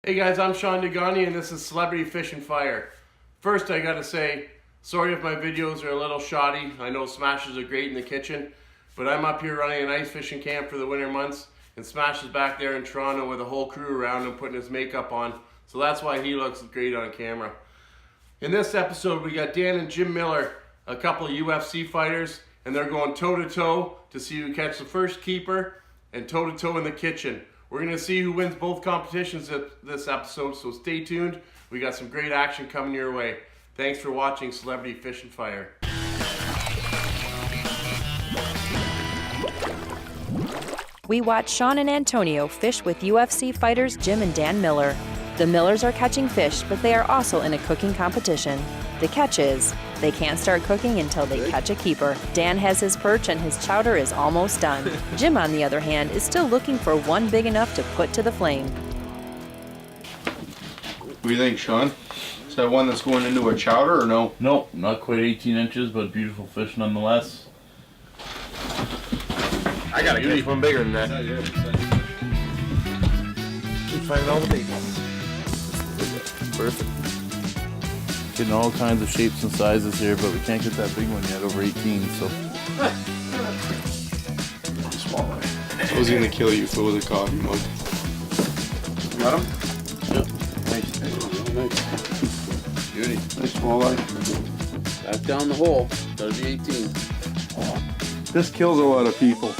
Hey guys, I'm Shawn and Antonio and this is Celebrity Fish and Fire. First I gotta say, sorry if my videos are a little shoddy. I know Smash is great in the kitchen, but I'm up here running an ice fishing camp for the winter months and Smash is back there in Toronto with a whole crew around him putting his makeup on, so that's why he looks great on camera. In this episode we got Dan and Jim Miller, a couple of UFC fighters, and they're going toe-to-toe to see who catches the first keeper and toe-to-toe in the kitchen. We're going to see who wins both competitions this episode, so stay tuned. We got some great action coming your way. Thanks for watching Celebrity Fish and Fire. We watch Shawn and Antonio fish with UFC fighters Jim and Dan Miller. The Millers are catching fish, but they are also in a cooking competition. The catch is, they can't start cooking until they catch a keeper. Dan has his perch and his chowder is almost done. Jim, on the other hand, is still looking for one big enough to put to the flame. What do you think, Shawn? Is that one that's going into a chowder or no? Nope, not quite 18 inches, but beautiful fish nonetheless. I gotta catch one bigger than that. Keep finding all the big ones. Perfect. Getting all kinds of shapes and sizes here, but we can't get that big one yet, over 18, so. Small one. I was gonna kill you if it was a coffee mug. Got him? Yep. Nice. Beauty. Nice walleye. Back down the hole. Gotta be 18. This kills a lot of people.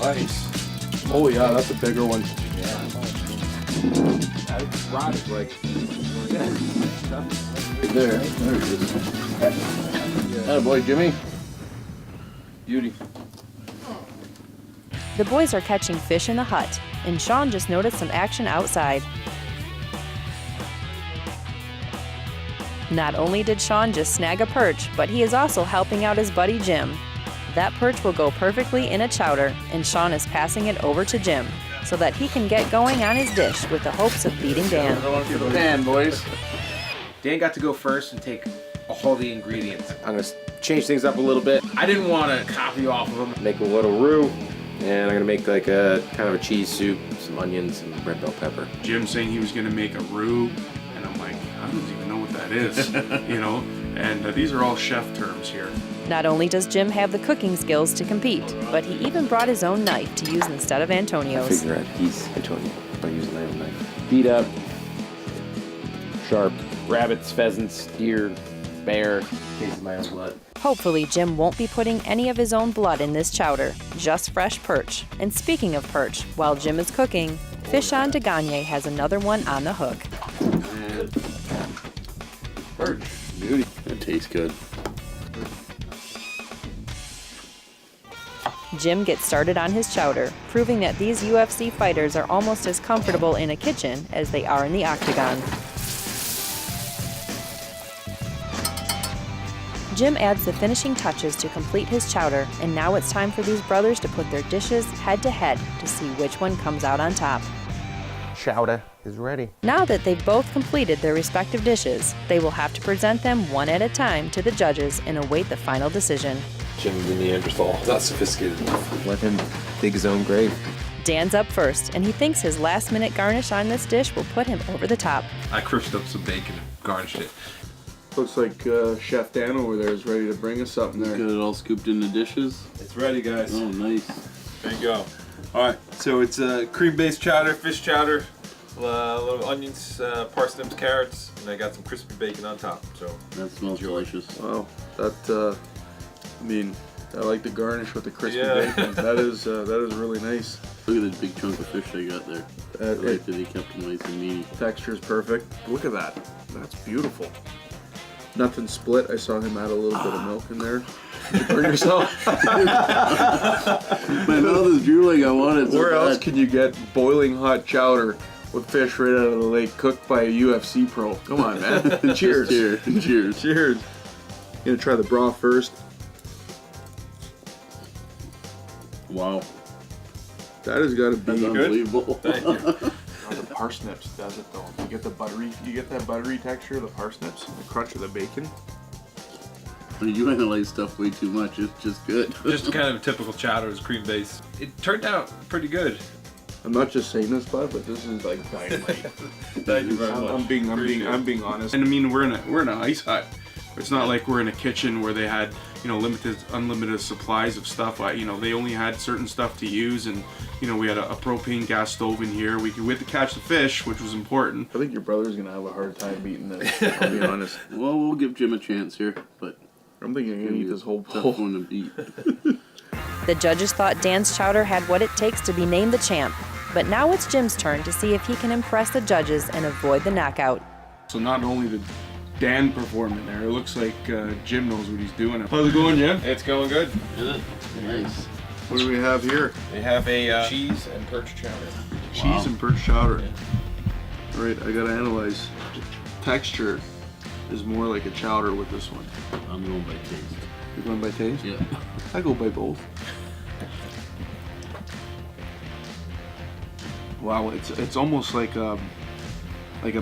Nice. Oh yeah, that's a bigger one. That rod is like... There it is. Attaboy, Jimmy. Beauty. The boys are catching fish in the hut, and Shawn just noticed some action outside. Not only did Shawn just snag a perch, but he is also helping out his buddy Jim. That perch will go perfectly in a chowder, and Shawn is passing it over to Jim so that he can get going on his dish with the hopes of beating Dan. Going for the pan, boys. Dan got to go first and take all the ingredients. I'm gonna change things up a little bit. I didn't want to copy off of him. Make a little roux, and I'm gonna make like a kind of a cheese soup, some onions, and red bell pepper. Jim saying he was going to make a roux, and I'm like, I don't even know what that is, you know? And these are all chef terms here. Not only does Jim have the cooking skills to compete, but he even brought his own knife to use instead of Antonio's. Figure out he's Antonio by using my own knife. Beat up, sharp, rabbits, pheasants, deer, bear, case of my own blood. Hopefully, Jim won't be putting any of his own blood in this chowder, just fresh perch. And speaking of perch, while Jim is cooking, Shawn and Antonio has another one on the hook. Perch. Beauty. It tastes good. Jim gets started on his chowder, proving that these UFC fighters are almost as comfortable in a kitchen as they are in the octagon. Jim adds the finishing touches to complete his chowder, and now it's time for these brothers to put their dishes head to head to see which one comes out on top. Chowder is ready. Now that they've both completed their respective dishes, they will have to present them one at a time to the judges and await the final decision. Jim's a Neanderthal. Not sophisticated enough. Let him dig his own grave. Dan's up first, and he thinks his last-minute garnish on this dish will put him over the top. I crushed up some bacon and garnished it. Looks like Chef Dan over there is ready to bring us something there. Got it all scooped into dishes. It's ready, guys. Oh, nice. There you go. Alright, so it's a cream-based chowder, fish chowder, little onions, parsnips, carrots, and I got some crispy bacon on top. So That smells delicious. Wow, that I mean, I like the garnish with the crispy Yeah. bacon. That is really nice. Look at this big chunk of fish they got there. I like that he kept them nice and meaty. Texture is perfect. Look at that. That's beautiful. Nothing split. I saw him add a little bit of milk in there. Did you burn yourself? My mouth is drooling. I want it so Where else bad. can you get boiling hot chowder with fish right out of the lake cooked by a UFC pro? Come on, man. Cheers. Cheers. Cheers. Cheers. Gonna try the broth first. Wow. That has got to be That's unbelievable. thank you. Oh, the parsnips does it though. You get the buttery, you get that buttery texture of the parsnips, the crunch of the bacon. You analyze stuff way too much. It's just good. Just kind of a typical chowder is cream based. It turned out pretty good. I'm not just saying this, bud, but this is like dynamite. Thank you very much. I'm being honest. And I mean, we're in an ice hut. It's not like we're in a kitchen where they had, you know, unlimited supplies of stuff. You know, they only had certain stuff to use, and you know, we had a propane gas stove in here. We had to catch the fish, which was important. I think your brother's gonna have a hard time beating this. I'll be honest. Well, we'll give Jim a chance here, but I'm thinking I'm gonna eat this whole tough bowl. one to beat. The judges thought Dan's chowder had what it takes to be named the champ, but now it's Jim's turn to see if he can impress the judges and avoid the knockout. So not only did Dan perform in there, it looks like Jim knows what he's doing. How's it going, Jim? It's going good. Nice. What do we have here? They have a cheese and perch chowder. Cheese and perch chowder. All right, I gotta analyze. Texture is more like a chowder with this one. I'm going by taste. You're going by taste? Yeah. I go by both. Wow, it's almost like a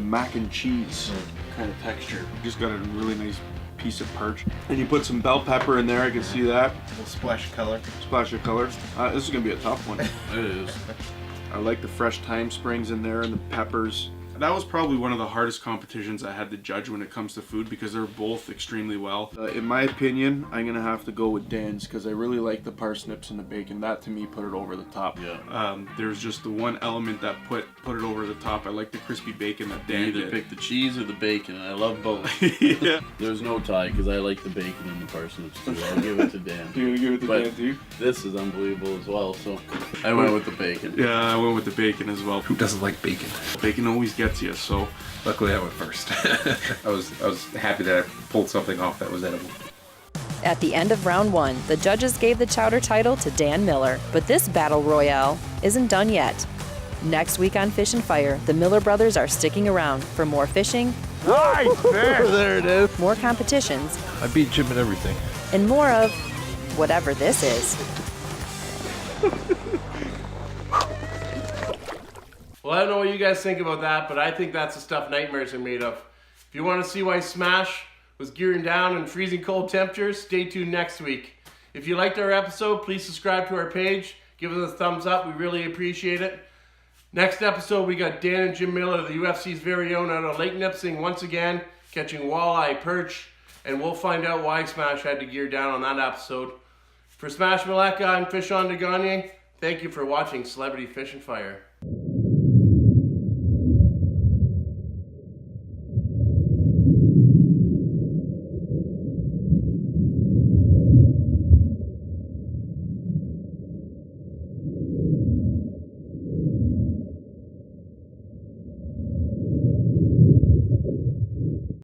mac and cheese kind of texture. Just got a really nice piece of perch. And you put some bell pepper in there, I can see that. A little splash of color. Splash of color. This is gonna be a tough one. It is. I like the fresh thyme springs in there and the peppers. That was probably one of the hardest competitions I had to judge when it comes to food because they're both extremely well. In my opinion, I'm gonna have to go with Dan's because I really like the parsnips and the bacon. That to me put it over the top. Yeah. There's just the one element that put it over the top. I like the crispy bacon that You Dan either did. pick the cheese or the bacon, and I love both. Yeah. There's no tie because I like the bacon and the parsnips too. I'll give it to Dan. You're gonna give it to But Dan too? this is unbelievable as well, so I went with the bacon. Yeah, I went with the bacon as well. Who doesn't like bacon? Bacon always gets you, so. Luckily, I went first. I was happy that I pulled something off that was edible. At the end of round one, the judges gave the chowder title to Dan Miller, but this battle royale isn't done yet. Next week on Fish and Fire, the Miller brothers are sticking around for more fishing, There it is. more competitions, I beat Jim at everything. and more of whatever this is. Well, I don't know what you guys think about that, but I think that's the stuff nightmares are made of. If you want to see why Smash was gearing down in freezing cold temperatures, stay tuned next week. If you liked our episode, please subscribe to our page. Give us a thumbs up. We really appreciate it. Next episode, we got Dan and Jim Miller, the UFC's very own, out of Lake Nippising once again, catching walleye, perch, and we'll find out why Smash had to gear down on that episode. For Smash Maleka and Shawn and Antonio, thank you for watching Celebrity Fish and Fire.